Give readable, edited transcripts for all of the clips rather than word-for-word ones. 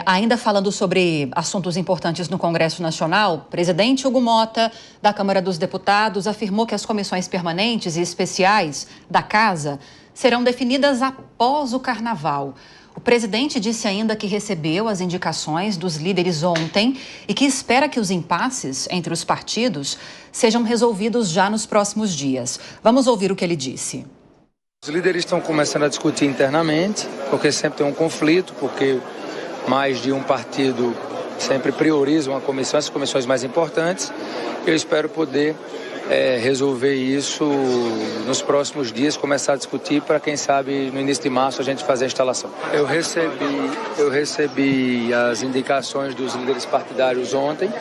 Ainda falando sobre assuntos importantes no Congresso Nacional, o presidente Hugo Mota, da Câmara dos Deputados, afirmou que as comissões permanentes e especiais da Casa serão definidas após o Carnaval. O presidente disse ainda que recebeu as indicações dos líderes ontem e que espera que os impasses entre os partidos sejam resolvidos já nos próximos dias. Vamos ouvir o que ele disse. Os líderes estão começando a discutir internamente, porque sempre tem um conflito, porque mais de um partido sempre prioriza uma comissão, as comissões mais importantes. Eu espero poder resolver isso nos próximos dias, começar a discutir para, quem sabe, no início de março a gente fazer a instalação. Eu recebi as indicações dos líderes partidários ontem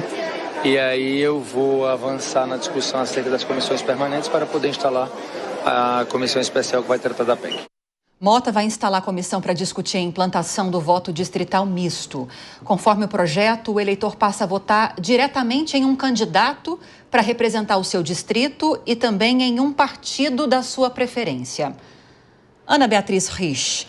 e aí eu vou avançar na discussão acerca das comissões permanentes para poder instalar a comissão especial que vai tratar da PEC. Mota vai instalar a comissão para discutir a implantação do voto distrital misto. Conforme o projeto, o eleitor passa a votar diretamente em um candidato para representar o seu distrito e também em um partido da sua preferência. Ana Beatriz Rich,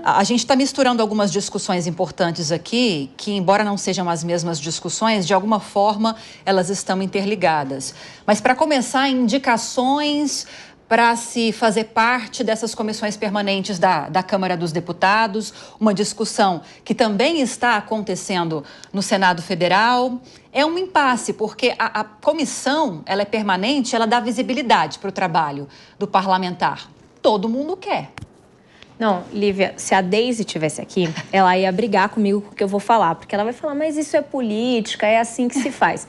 a gente está misturando algumas discussões importantes aqui, que embora não sejam as mesmas discussões, de alguma forma elas estão interligadas. Mas para começar, indicações para se fazer parte dessas comissões permanentes da Câmara dos Deputados, uma discussão que também está acontecendo no Senado Federal. É um impasse, porque a comissão, ela é permanente, ela dá visibilidade para o trabalho do parlamentar. Todo mundo quer. Não, Lívia, se a Deise estivesse aqui, ela ia brigar comigo com o que eu vou falar, porque ela vai falar, mas isso é política, é assim que se faz.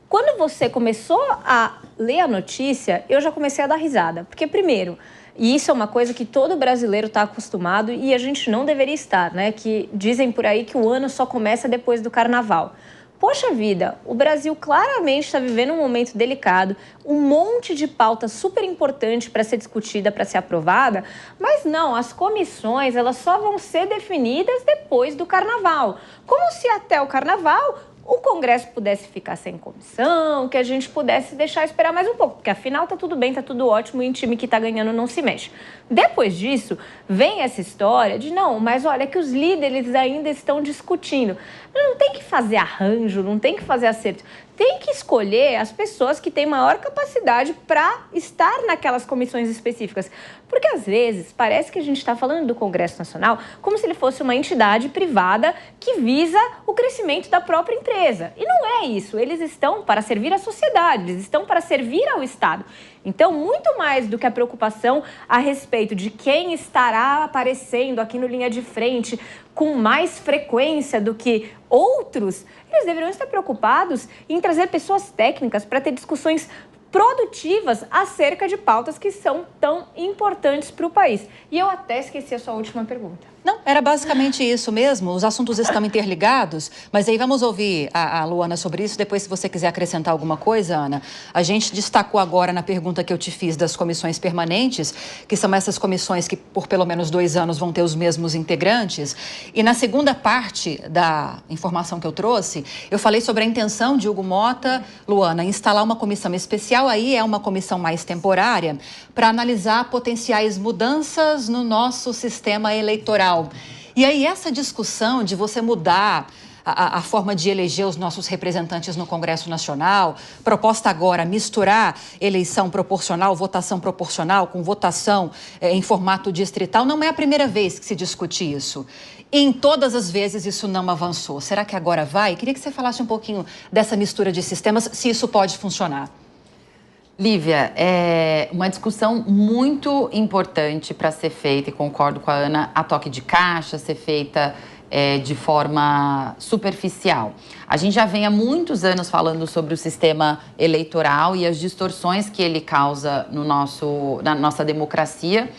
Quando você começou a ler a notícia, eu já comecei a dar risada. Porque, primeiro, e isso é uma coisa que todo brasileiro está acostumado e a gente não deveria estar, né? Que dizem por aí que o ano só começa depois do Carnaval. Poxa vida, o Brasil claramente está vivendo um momento delicado, um monte de pauta super importante para ser discutida, para ser aprovada, mas não, as comissões elas só vão ser definidas depois do Carnaval. Como se até o Carnaval o Congresso pudesse ficar sem comissão, que a gente pudesse deixar esperar mais um pouco, porque afinal tá tudo bem, tá tudo ótimo e o time que tá ganhando não se mexe. Depois disso, vem essa história de não, mas olha que os líderes ainda estão discutindo. Não tem que fazer arranjo, não tem que fazer acerto. Tem que escolher as pessoas que têm maior capacidade para estar naquelas comissões específicas. Porque, às vezes, parece que a gente está falando do Congresso Nacional como se ele fosse uma entidade privada que visa o crescimento da própria empresa. E não é isso. Eles estão para servir a sociedade, eles estão para servir ao Estado. Então, muito mais do que a preocupação a respeito de quem estará aparecendo aqui no Linha de Frente com mais frequência do que outros, eles deveriam estar preocupados em trazer pessoas técnicas para ter discussões produtivas acerca de pautas que são tão importantes para o país. E eu até esqueci a sua última pergunta. Não, era basicamente isso mesmo. Os assuntos estão interligados, mas aí vamos ouvir a Luana sobre isso. Depois, se você quiser acrescentar alguma coisa, Ana. A gente destacou agora na pergunta que eu te fiz das comissões permanentes, que são essas comissões que por pelo menos 2 anos vão ter os mesmos integrantes. E na segunda parte da informação que eu trouxe, eu falei sobre a intenção de Hugo Mota, Luana, instalar uma comissão especial, aí é uma comissão mais temporária, para analisar potenciais mudanças no nosso sistema eleitoral. E aí essa discussão de você mudar a forma de eleger os nossos representantes no Congresso Nacional, proposta agora misturar eleição proporcional, votação proporcional com votação em formato distrital, não é a primeira vez que se discute isso. E em todas as vezes isso não avançou. Será que agora vai? Queria que você falasse um pouquinho dessa mistura de sistemas, se isso pode funcionar. Lívia, é uma discussão muito importante para ser feita, e concordo com a Ana, a toque de caixa, ser feita de forma superficial. A gente já vem há muitos anos falando sobre o sistema eleitoral e as distorções que ele causa na nossa democracia.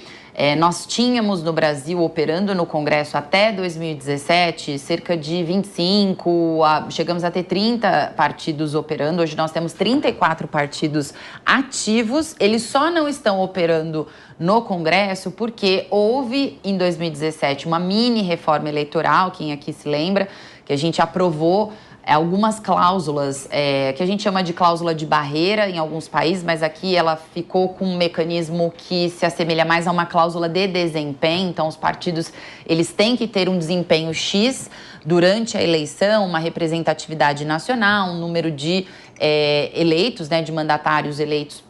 Nós tínhamos no Brasil, operando no Congresso até 2017, cerca de 25, chegamos a ter 30 partidos operando. Hoje nós temos 34 partidos ativos. Eles só não estão operando no Congresso porque houve, em 2017, uma mini reforma eleitoral, quem aqui se lembra, que a gente aprovou algumas cláusulas que a gente chama de cláusula de barreira em alguns países, mas aqui ela ficou com um mecanismo que se assemelha mais a uma cláusula de desempenho. Então, os partidos eles têm que ter um desempenho X durante a eleição, uma representatividade nacional, um número de eleitos, né, de mandatários eleitos,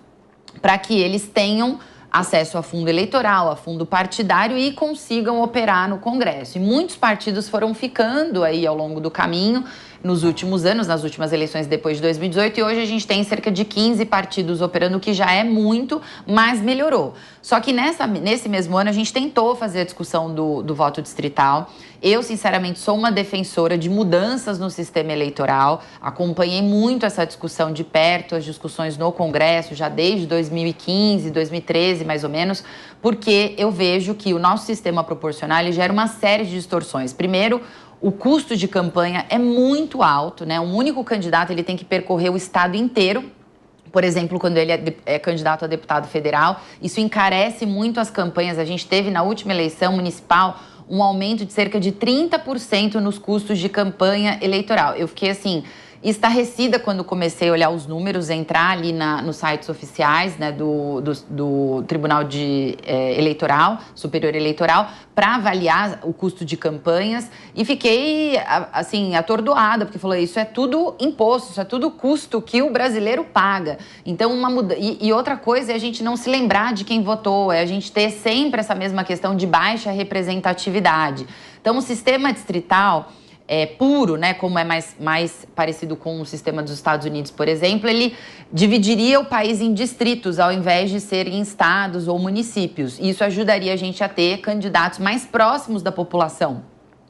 para que eles tenham acesso a fundo eleitoral, a fundo partidário e consigam operar no Congresso. E muitos partidos foram ficando aí ao longo do caminho nos últimos anos, nas últimas eleições depois de 2018, e hoje a gente tem cerca de 15 partidos operando, o que já é muito, mas melhorou. Só que nesse mesmo ano a gente tentou fazer a discussão do voto distrital. Eu, sinceramente, sou uma defensora de mudanças no sistema eleitoral, acompanhei muito essa discussão de perto, as discussões no Congresso, já desde 2015, 2013, mais ou menos, porque eu vejo que o nosso sistema proporcional ele gera uma série de distorções. Primeiro, o custo de campanha é muito alto, né? Um único candidato ele tem que percorrer o estado inteiro. Por exemplo, quando ele é candidato a deputado federal, isso encarece muito as campanhas. A gente teve na última eleição municipal um aumento de cerca de 30% nos custos de campanha eleitoral. Eu fiquei assim, estarrecida quando comecei a olhar os números, entrar ali nos sites oficiais, né, do Tribunal Eleitoral, Superior Eleitoral, para avaliar o custo de campanhas, e fiquei, assim, atordoada, porque falou, isso é tudo imposto, isso é tudo custo que o brasileiro paga. Então, e outra coisa é a gente não se lembrar de quem votou, é a gente ter sempre essa mesma questão de baixa representatividade. Então, o sistema distrital puro, né, como é mais parecido com o sistema dos Estados Unidos, por exemplo, ele dividiria o país em distritos, ao invés de ser em estados ou municípios. Isso ajudaria a gente a ter candidatos mais próximos da população,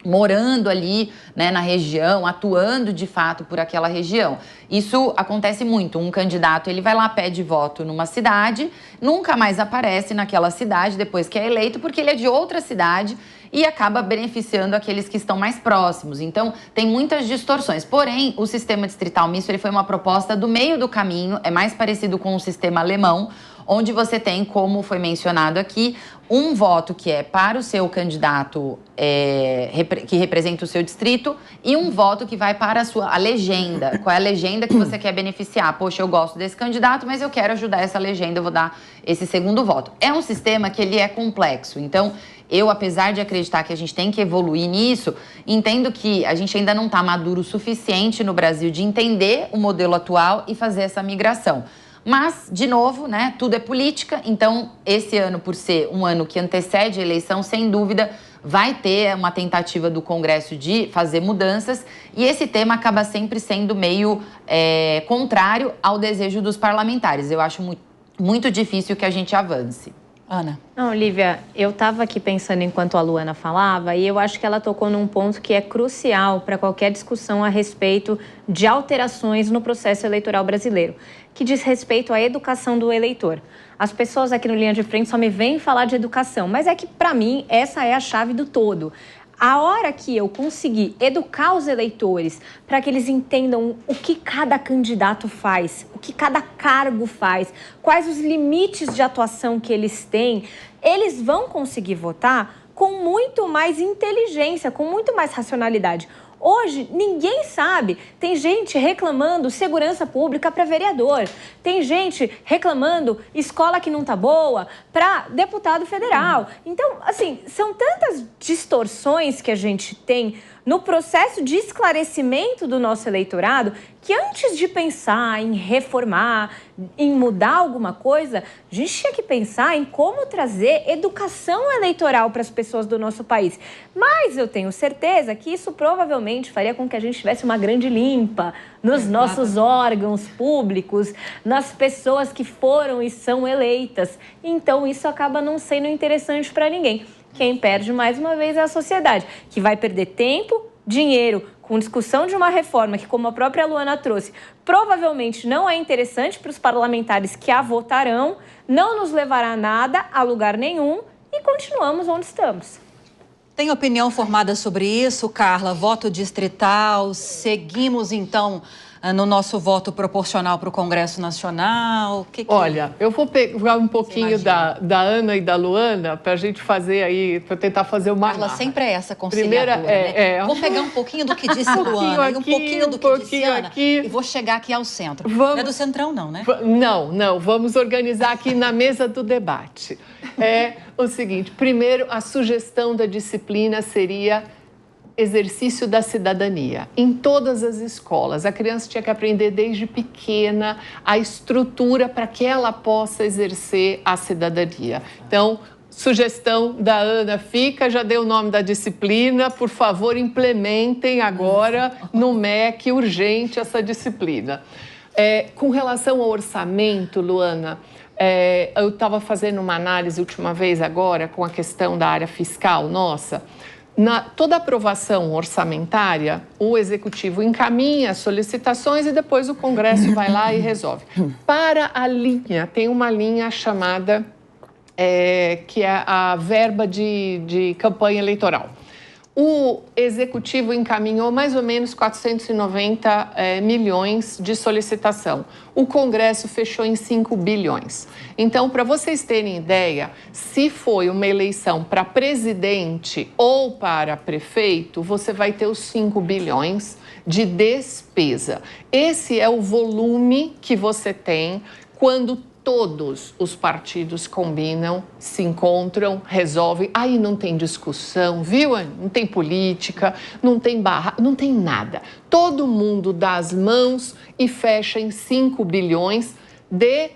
morando ali, né, na região, atuando de fato por aquela região. Isso acontece muito. Um candidato, ele vai lá, pede voto numa cidade, nunca mais aparece naquela cidade depois que é eleito, porque ele é de outra cidade e acaba beneficiando aqueles que estão mais próximos. Então, tem muitas distorções. Porém, o sistema distrital misto ele foi uma proposta do meio do caminho, é mais parecido com o sistema alemão, onde você tem, como foi mencionado aqui, um voto que é para o seu candidato que representa o seu distrito e um voto que vai para a legenda. Qual é a legenda que você quer beneficiar? Poxa, eu gosto desse candidato, mas eu quero ajudar essa legenda, eu vou dar esse segundo voto. É um sistema que ele é complexo. Então, eu, apesar de acreditar que a gente tem que evoluir nisso, entendo que a gente ainda não está maduro o suficiente no Brasil de entender o modelo atual e fazer essa migração. Mas, de novo, né, tudo é política, então esse ano, por ser um ano que antecede a eleição, sem dúvida, vai ter uma tentativa do Congresso de fazer mudanças e esse tema acaba sempre sendo meio contrário ao desejo dos parlamentares. Eu acho muito difícil que a gente avance. Ana. Não, Lívia, eu estava aqui pensando enquanto a Luana falava e eu acho que ela tocou num ponto que é crucial para qualquer discussão a respeito de alterações no processo eleitoral brasileiro, que diz respeito à educação do eleitor. As pessoas aqui no Linha de Frente só me vêm falar de educação, mas é que, para mim, essa é a chave do todo. A hora que eu conseguir educar os eleitores para que eles entendam o que cada candidato faz, o que cada cargo faz, quais os limites de atuação que eles têm, eles vão conseguir votar com muito mais inteligência, com muito mais racionalidade. Hoje, ninguém sabe. Tem gente reclamando segurança pública para vereador. Tem gente reclamando escola que não tá boa para deputado federal. Então, assim, são tantas distorções que a gente tem no processo de esclarecimento do nosso eleitorado que antes de pensar em reformar, em mudar alguma coisa, a gente tinha que pensar em como trazer educação eleitoral para as pessoas do nosso país. Mas eu tenho certeza que isso provavelmente faria com que a gente tivesse uma grande limpa nos nossos órgãos públicos, nas pessoas que foram e são eleitas. Então isso acaba não sendo interessante para ninguém. Quem perde mais uma vez é a sociedade, que vai perder tempo, dinheiro, com discussão de uma reforma que, como a própria Luana trouxe, provavelmente não é interessante para os parlamentares que a votarão, não nos levará nada a lugar nenhum e continuamos onde estamos. Tem opinião formada sobre isso, Carla? Voto distrital, seguimos então no nosso voto proporcional para o Congresso Nacional? Olha, eu vou pegar um pouquinho da Ana e da Luana para a gente fazer aí, para tentar fazer uma Carla sempre é essa conciliadora, né? Vou pegar um pouquinho do que disse Luana e um pouquinho do que disse Ana e vou chegar aqui ao centro. Não é do centrão não, né? Não. Vamos organizar aqui na mesa do debate. É o seguinte, primeiro, a sugestão da disciplina seria exercício da cidadania. Em todas as escolas, a criança tinha que aprender desde pequena a estrutura para que ela possa exercer a cidadania. Então, sugestão da Ana fica, já deu o nome da disciplina, por favor, implementem agora no MEC urgente essa disciplina. Com relação ao orçamento, Luana, eu estava fazendo uma análise última vez agora com a questão da área fiscal nossa. Toda aprovação orçamentária, o Executivo encaminha solicitações e depois o Congresso vai lá e resolve. Para a linha, tem uma linha chamada, que é a verba de campanha eleitoral. O Executivo encaminhou mais ou menos 490 milhões de solicitação. O Congresso fechou em 5 bilhões. Então, para vocês terem ideia, se foi uma eleição para presidente ou para prefeito, você vai ter os 5 bilhões de despesa. Esse é o volume que você tem quando todos os partidos combinam, se encontram, resolvem. Aí não tem discussão, viu? Não tem política, não tem não tem nada. Todo mundo dá as mãos e fecha em 5 bilhões de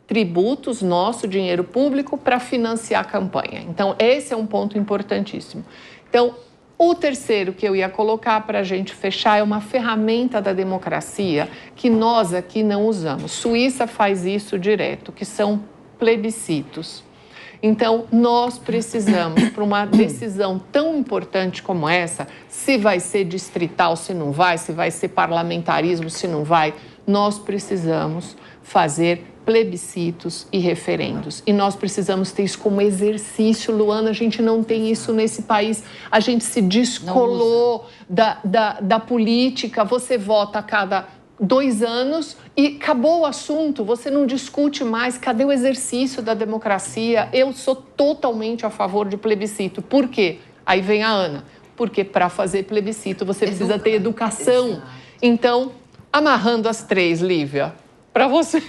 tributos, nosso dinheiro público, para financiar a campanha. Então, esse é um ponto importantíssimo. Então, o terceiro que eu ia colocar para a gente fechar é uma ferramenta da democracia que nós aqui não usamos. Suíça faz isso direto, que são plebiscitos. Então, nós precisamos, para uma decisão tão importante como essa, se vai ser distrital, se não vai, se vai ser parlamentarismo, se não vai, nós precisamos fazer plebiscitos e referendos. E nós precisamos ter isso como exercício, Luana, a gente não tem isso nesse país. A gente se descolou da política, você vota a cada 2 anos e acabou o assunto, você não discute mais. Cadê o exercício da democracia? Eu sou totalmente a favor de plebiscito. Por quê? Aí vem a Ana. Porque para fazer plebiscito você precisa ter educação. Exato. Então, amarrando as 3, Lívia, para você.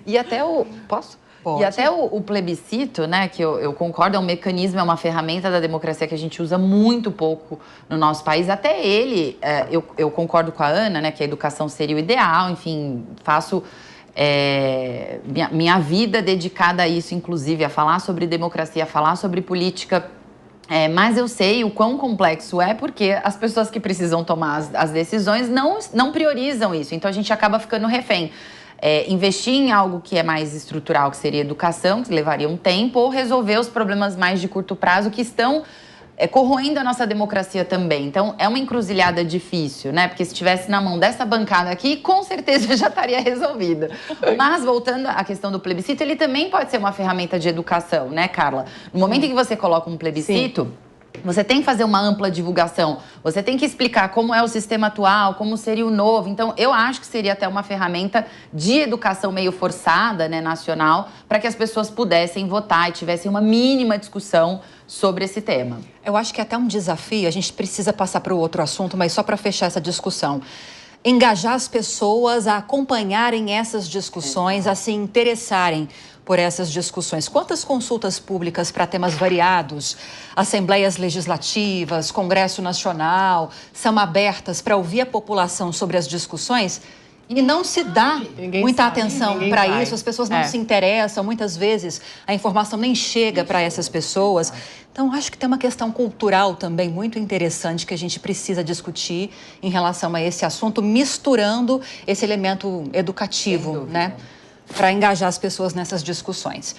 E até o... Posso? Pode. E até o plebiscito, né, que eu concordo, é um mecanismo, é uma ferramenta da democracia que a gente usa muito pouco no nosso país. Até ele, eu concordo com a Ana, né, que a educação seria o ideal, enfim, faço minha vida dedicada a isso, inclusive, a falar sobre democracia, a falar sobre política. Mas eu sei o quão complexo é porque as pessoas que precisam tomar as decisões não priorizam isso, então a gente acaba ficando refém. Investir em algo que é mais estrutural, que seria educação, que levaria um tempo, ou resolver os problemas mais de curto prazo que estão corroendo a nossa democracia também. Então, é uma encruzilhada difícil, né? Porque se estivesse na mão dessa bancada aqui, com certeza já estaria resolvida. Mas, voltando à questão do plebiscito, ele também pode ser uma ferramenta de educação, né, Carla? No momento em que você coloca um plebiscito... Sim. Você tem que fazer uma ampla divulgação, você tem que explicar como é o sistema atual, como seria o novo. Então, eu acho que seria até uma ferramenta de educação meio forçada, né, nacional, para que as pessoas pudessem votar e tivessem uma mínima discussão sobre esse tema. Eu acho que é até um desafio, a gente precisa passar para o outro assunto, mas só para fechar essa discussão. Engajar as pessoas a acompanharem essas discussões, a se interessarem por essas discussões. Quantas consultas públicas para temas variados, assembleias legislativas, Congresso Nacional, são abertas para ouvir a população sobre as discussões? E não se dá muita atenção para isso, as pessoas não se interessam, muitas vezes a informação nem chega para essas pessoas. Então, acho que tem uma questão cultural também muito interessante que a gente precisa discutir em relação a esse assunto, misturando esse elemento educativo, né, para engajar as pessoas nessas discussões.